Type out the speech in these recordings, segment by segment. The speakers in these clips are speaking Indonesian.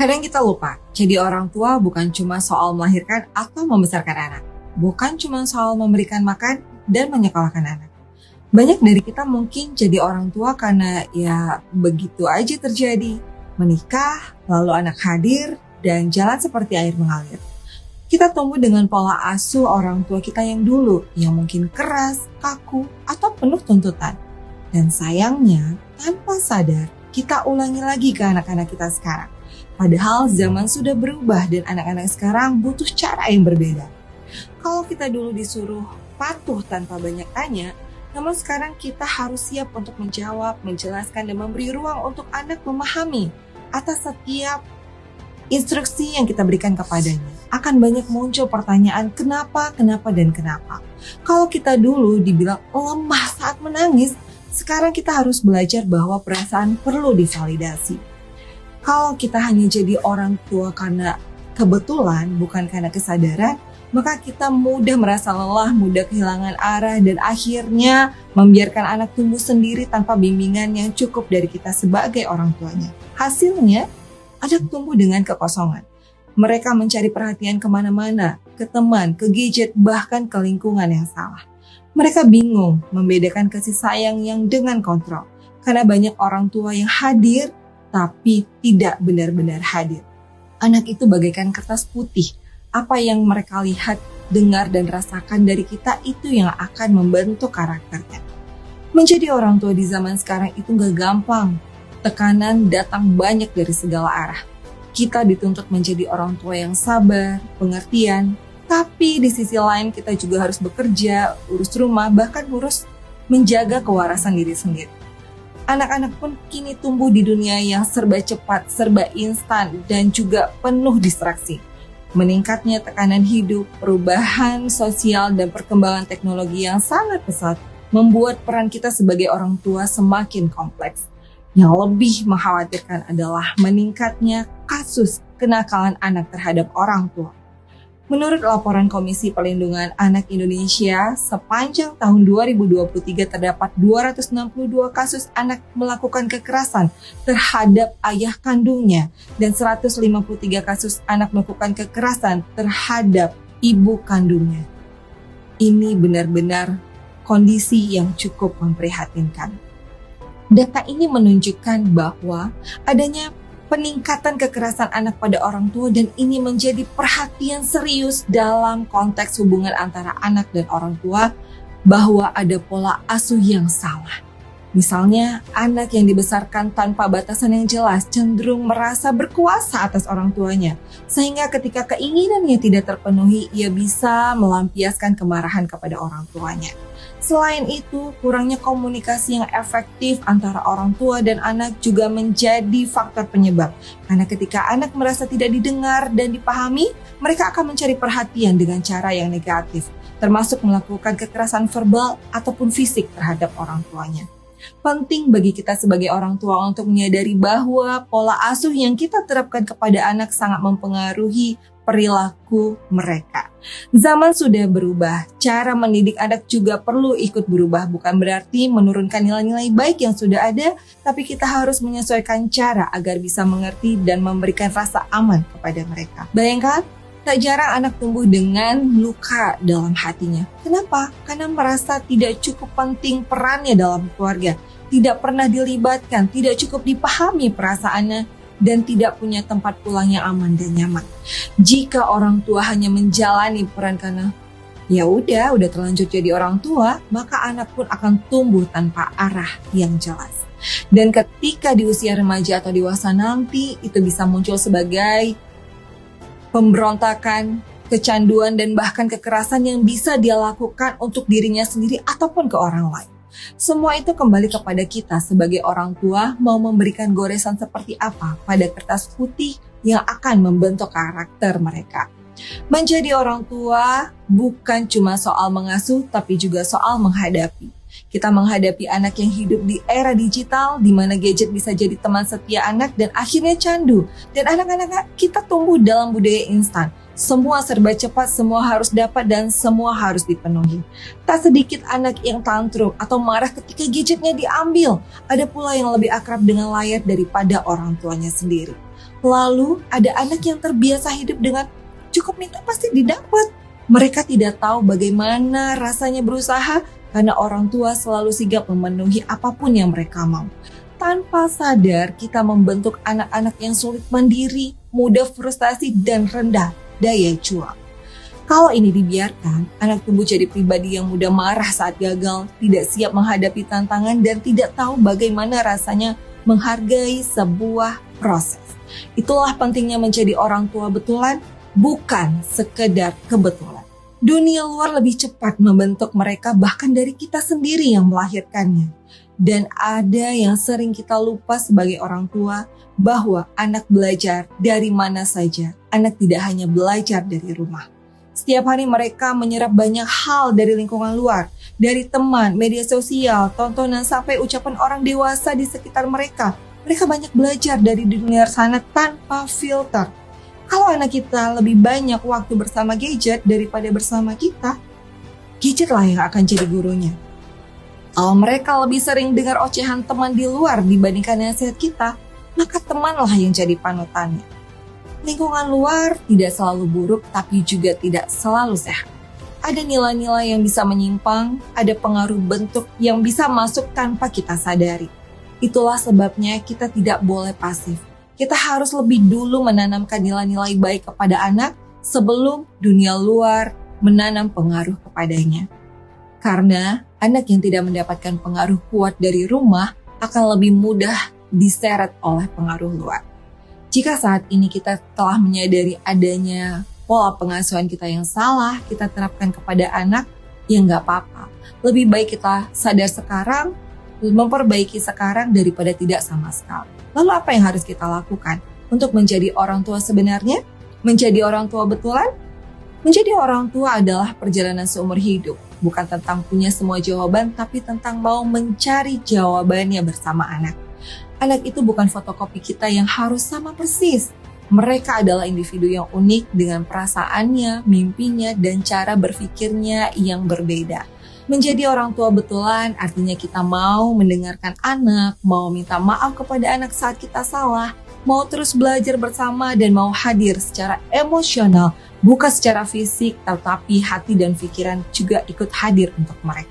Kadang kita lupa, jadi orang tua bukan cuma soal melahirkan atau membesarkan anak. Bukan cuma soal memberikan makan dan menyekolahkan anak. Banyak dari kita mungkin jadi orang tua karena ya begitu aja terjadi. Menikah, lalu anak hadir, dan jalan seperti air mengalir. Kita tumbuh dengan pola asuh orang tua kita yang dulu, yang mungkin keras, kaku, atau penuh tuntutan. Dan sayangnya, tanpa sadar, kita ulangi lagi ke anak-anak kita sekarang. Padahal zaman sudah berubah dan anak-anak sekarang butuh cara yang berbeda. Kalau kita dulu disuruh patuh tanpa banyak tanya, namun sekarang kita harus siap untuk menjawab, menjelaskan, dan memberi ruang untuk anak memahami atas setiap instruksi yang kita berikan kepadanya. Akan banyak muncul pertanyaan kenapa. Kalau kita dulu dibilang lemah saat menangis, sekarang kita harus belajar bahwa perasaan perlu divalidasi. Kalau kita hanya jadi orang tua karena kebetulan, bukan karena kesadaran, maka kita mudah merasa lelah, mudah kehilangan arah, dan akhirnya membiarkan anak tumbuh sendiri tanpa bimbingan yang cukup dari kita sebagai orang tuanya. Hasilnya, anak tumbuh dengan kekosongan. Mereka mencari perhatian kemana-mana, ke teman, ke gadget, bahkan ke lingkungan yang salah. Mereka bingung membedakan kasih sayang yang dengan kontrol, karena banyak orang tua yang hadir, tapi tidak benar-benar hadir. Anak itu bagaikan kertas putih. Apa yang mereka lihat, dengar, dan rasakan dari kita itu yang akan membentuk karakternya. Menjadi orang tua di zaman sekarang itu gak gampang. Tekanan datang banyak dari segala arah. Kita dituntut menjadi orang tua yang sabar, pengertian, tapi di sisi lain kita juga harus bekerja, urus rumah, bahkan urus menjaga kewarasan diri sendiri. Anak-anak pun kini tumbuh di dunia yang serba cepat, serba instan, dan juga penuh distraksi. Meningkatnya tekanan hidup, perubahan sosial, dan perkembangan teknologi yang sangat pesat membuat peran kita sebagai orang tua semakin kompleks. Yang lebih mengkhawatirkan adalah meningkatnya kasus kenakalan anak terhadap orang tua. Menurut laporan Komisi Perlindungan Anak Indonesia, sepanjang tahun 2023 terdapat 262 kasus anak melakukan kekerasan terhadap ayah kandungnya dan 153 kasus anak melakukan kekerasan terhadap ibu kandungnya. Ini benar-benar kondisi yang cukup memprihatinkan. Data ini menunjukkan bahwa adanya peningkatan kekerasan anak pada orang tua dan ini menjadi perhatian serius dalam konteks hubungan antara anak dan orang tua bahwa ada pola asuh yang salah. Misalnya, anak yang dibesarkan tanpa batasan yang jelas cenderung merasa berkuasa atas orang tuanya, sehingga ketika keinginannya tidak terpenuhi, ia bisa melampiaskan kemarahan kepada orang tuanya. Selain itu, kurangnya komunikasi yang efektif antara orang tua dan anak juga menjadi faktor penyebab. Karena ketika anak merasa tidak didengar dan dipahami, mereka akan mencari perhatian dengan cara yang negatif, termasuk melakukan kekerasan verbal ataupun fisik terhadap orang tuanya. Penting bagi kita sebagai orang tua untuk menyadari bahwa pola asuh yang kita terapkan kepada anak sangat mempengaruhi perilaku mereka. Zaman sudah berubah, cara mendidik anak juga perlu ikut berubah. Bukan berarti menurunkan nilai-nilai baik yang sudah ada, tapi kita harus menyesuaikan cara agar bisa mengerti dan memberikan rasa aman kepada mereka. Bayangkan, tak jarang anak tumbuh dengan luka dalam hatinya. Kenapa? Karena merasa tidak cukup penting perannya dalam keluarga, tidak pernah dilibatkan, tidak cukup dipahami perasaannya, dan tidak punya tempat pulang yang aman dan nyaman. Jika orang tua hanya menjalani peran karena ya udah terlanjur jadi orang tua, maka anak pun akan tumbuh tanpa arah yang jelas. Dan ketika di usia remaja atau dewasa nanti, itu bisa muncul sebagai pemberontakan, kecanduan, dan bahkan kekerasan yang bisa dia lakukan untuk dirinya sendiri ataupun ke orang lain. Semua itu kembali kepada kita sebagai orang tua mau memberikan goresan seperti apa pada kertas putih yang akan membentuk karakter mereka. Menjadi orang tua bukan cuma soal mengasuh tapi juga soal menghadapi. Kita menghadapi anak yang hidup di era digital di mana gadget bisa jadi teman setia anak dan akhirnya candu. Dan anak-anak kita tumbuh dalam budaya instan. Semua serba cepat, semua harus dapat dan semua harus dipenuhi. Tak sedikit anak yang tantrum atau marah ketika gadgetnya diambil. Ada pula yang lebih akrab dengan layar daripada orang tuanya sendiri. Lalu ada anak yang terbiasa hidup dengan cukup minta pasti didapat. Mereka tidak tahu bagaimana rasanya berusaha karena orang tua selalu sigap memenuhi apapun yang mereka mau. Tanpa sadar kita membentuk anak-anak yang sulit mandiri, mudah frustasi dan rendah daya juang. Kalau ini dibiarkan, anak tumbuh jadi pribadi yang mudah marah saat gagal, tidak siap menghadapi tantangan dan tidak tahu bagaimana rasanya menghargai sebuah proses. Itulah pentingnya menjadi orang tua betulan, bukan sekedar kebetulan. Dunia luar lebih cepat membentuk mereka bahkan dari kita sendiri yang melahirkannya. Dan ada yang sering kita lupa sebagai orang tua bahwa anak belajar dari mana saja. Anak tidak hanya belajar dari rumah. Setiap hari mereka menyerap banyak hal dari lingkungan luar, dari teman, media sosial, tontonan sampai ucapan orang dewasa di sekitar mereka. Mereka banyak belajar dari dunia sana tanpa filter. Kalau anak kita lebih banyak waktu bersama gadget daripada bersama kita, gadget lah yang akan jadi gurunya. Kalau mereka lebih sering dengar ocehan teman di luar dibandingkan nasihat kita, maka temanlah yang jadi panutannya. Lingkungan luar tidak selalu buruk, tapi juga tidak selalu sehat. Ada nilai-nilai yang bisa menyimpang, ada pengaruh bentuk yang bisa masuk tanpa kita sadari. Itulah sebabnya kita tidak boleh pasif. Kita harus lebih dulu menanamkan nilai-nilai baik kepada anak sebelum dunia luar menanam pengaruh kepadanya. Karena anak yang tidak mendapatkan pengaruh kuat dari rumah akan lebih mudah diseret oleh pengaruh luar. Jika saat ini kita telah menyadari adanya pola pengasuhan kita yang salah, kita terapkan kepada anak, ya nggak apa-apa. Lebih baik kita sadar sekarang, memperbaiki sekarang daripada tidak sama sekali. Lalu apa yang harus kita lakukan untuk menjadi orang tua sebenarnya? Menjadi orang tua betulan? Menjadi orang tua adalah perjalanan seumur hidup. Bukan tentang punya semua jawaban, tapi tentang mau mencari jawabannya bersama anak. Anak itu bukan fotokopi kita yang harus sama persis. Mereka adalah individu yang unik dengan perasaannya, mimpinya, dan cara berpikirnya yang berbeda. Menjadi orang tua betulan artinya kita mau mendengarkan anak, mau minta maaf kepada anak saat kita salah, mau terus belajar bersama dan mau hadir secara emosional, bukan secara fisik, tetapi hati dan pikiran juga ikut hadir untuk mereka.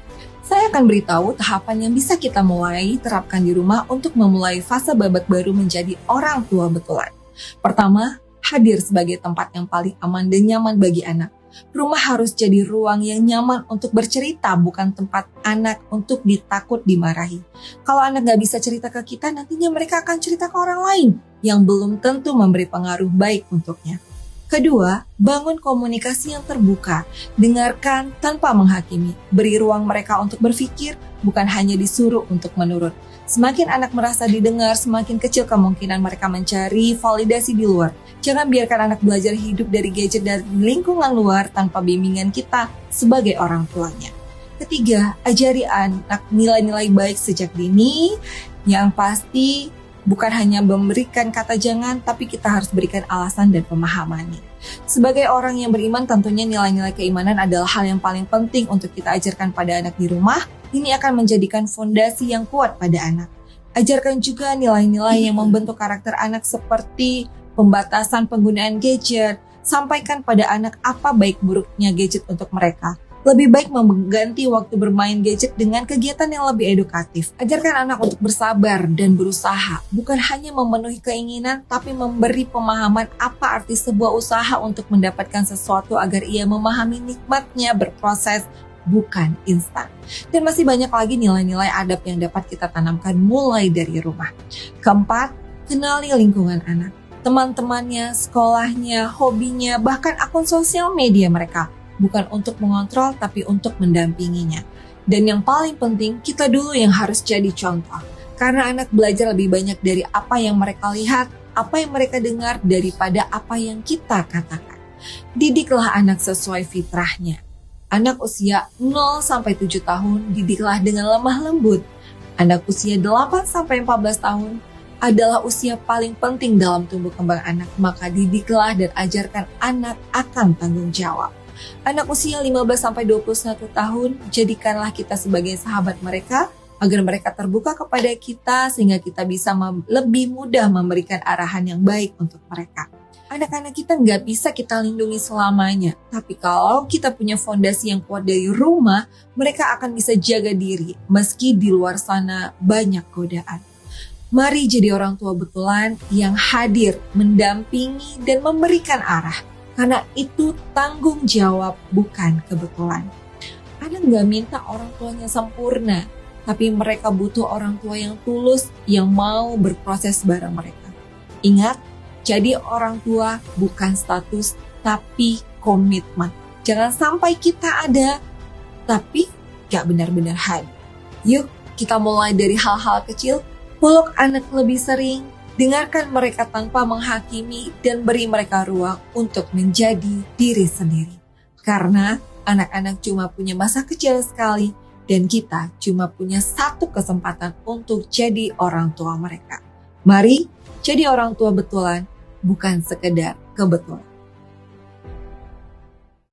Saya akan beritahu tahapan yang bisa kita mulai terapkan di rumah untuk memulai fase babak baru menjadi orang tua betulan. Pertama, hadir sebagai tempat yang paling aman dan nyaman bagi anak. Rumah harus jadi ruang yang nyaman untuk bercerita, bukan tempat anak untuk ditakut dimarahi. Kalau anak gak bisa cerita ke kita, nantinya mereka akan cerita ke orang lain yang belum tentu memberi pengaruh baik untuknya. Kedua, bangun komunikasi yang terbuka, dengarkan tanpa menghakimi, beri ruang mereka untuk berpikir, bukan hanya disuruh untuk menurut. Semakin anak merasa didengar, semakin kecil kemungkinan mereka mencari validasi di luar. Jangan biarkan anak belajar hidup dari gadget dan lingkungan luar tanpa bimbingan kita sebagai orang tuanya. Ketiga, ajari anak nilai-nilai baik sejak dini, yang pasti bukan hanya memberikan kata jangan, tapi kita harus berikan alasan dan pemahamannya. Sebagai orang yang beriman, tentunya nilai-nilai keimanan adalah hal yang paling penting untuk kita ajarkan pada anak di rumah. Ini akan menjadikan fondasi yang kuat pada anak. Ajarkan juga nilai-nilai yang membentuk karakter anak seperti pembatasan penggunaan gadget. Sampaikan pada anak apa baik buruknya gadget untuk mereka. Lebih baik mengganti waktu bermain gadget dengan kegiatan yang lebih edukatif. Ajarkan anak untuk bersabar dan berusaha, bukan hanya memenuhi keinginan, tapi memberi pemahaman apa arti sebuah usaha untuk mendapatkan sesuatu agar ia memahami nikmatnya berproses, bukan instan. Dan masih banyak lagi nilai-nilai adab yang dapat kita tanamkan mulai dari rumah. Keempat, kenali lingkungan anak, teman-temannya, sekolahnya, hobinya, bahkan akun sosial media mereka. Bukan untuk mengontrol, tapi untuk mendampinginya. Dan yang paling penting, kita dulu yang harus jadi contoh. Karena anak belajar lebih banyak dari apa yang mereka lihat, apa yang mereka dengar, daripada apa yang kita katakan. Didiklah anak sesuai fitrahnya. Anak usia 0-7 tahun, didiklah dengan lemah lembut. Anak usia 8-14 tahun adalah usia paling penting dalam tumbuh kembang anak. Maka didiklah dan ajarkan anak akan tanggung jawab. Anak usia 15-21 tahun, jadikanlah kita sebagai sahabat mereka, agar mereka terbuka kepada kita sehingga kita bisa lebih mudah memberikan arahan yang baik untuk mereka. Anak-anak kita nggak bisa kita lindungi selamanya, tapi kalau kita punya fondasi yang kuat dari rumah, mereka akan bisa jaga diri meski di luar sana banyak godaan. Mari jadi orang tua betulan yang hadir, mendampingi, dan memberikan arah. Karena itu tanggung jawab, bukan kebetulan. Anak nggak minta orang tuanya sempurna, tapi mereka butuh orang tua yang tulus, yang mau berproses bareng mereka. Ingat, jadi orang tua bukan status, tapi komitmen. Jangan sampai kita ada, tapi gak benar-benar hadir. Yuk, kita mulai dari hal-hal kecil. Peluk anak lebih sering, dengarkan mereka tanpa menghakimi, dan beri mereka ruang untuk menjadi diri sendiri. Karena anak-anak cuma punya masa kecil sekali, dan kita cuma punya satu kesempatan untuk jadi orang tua mereka. Mari jadi orang tua betulan, bukan sekedar kebetulan.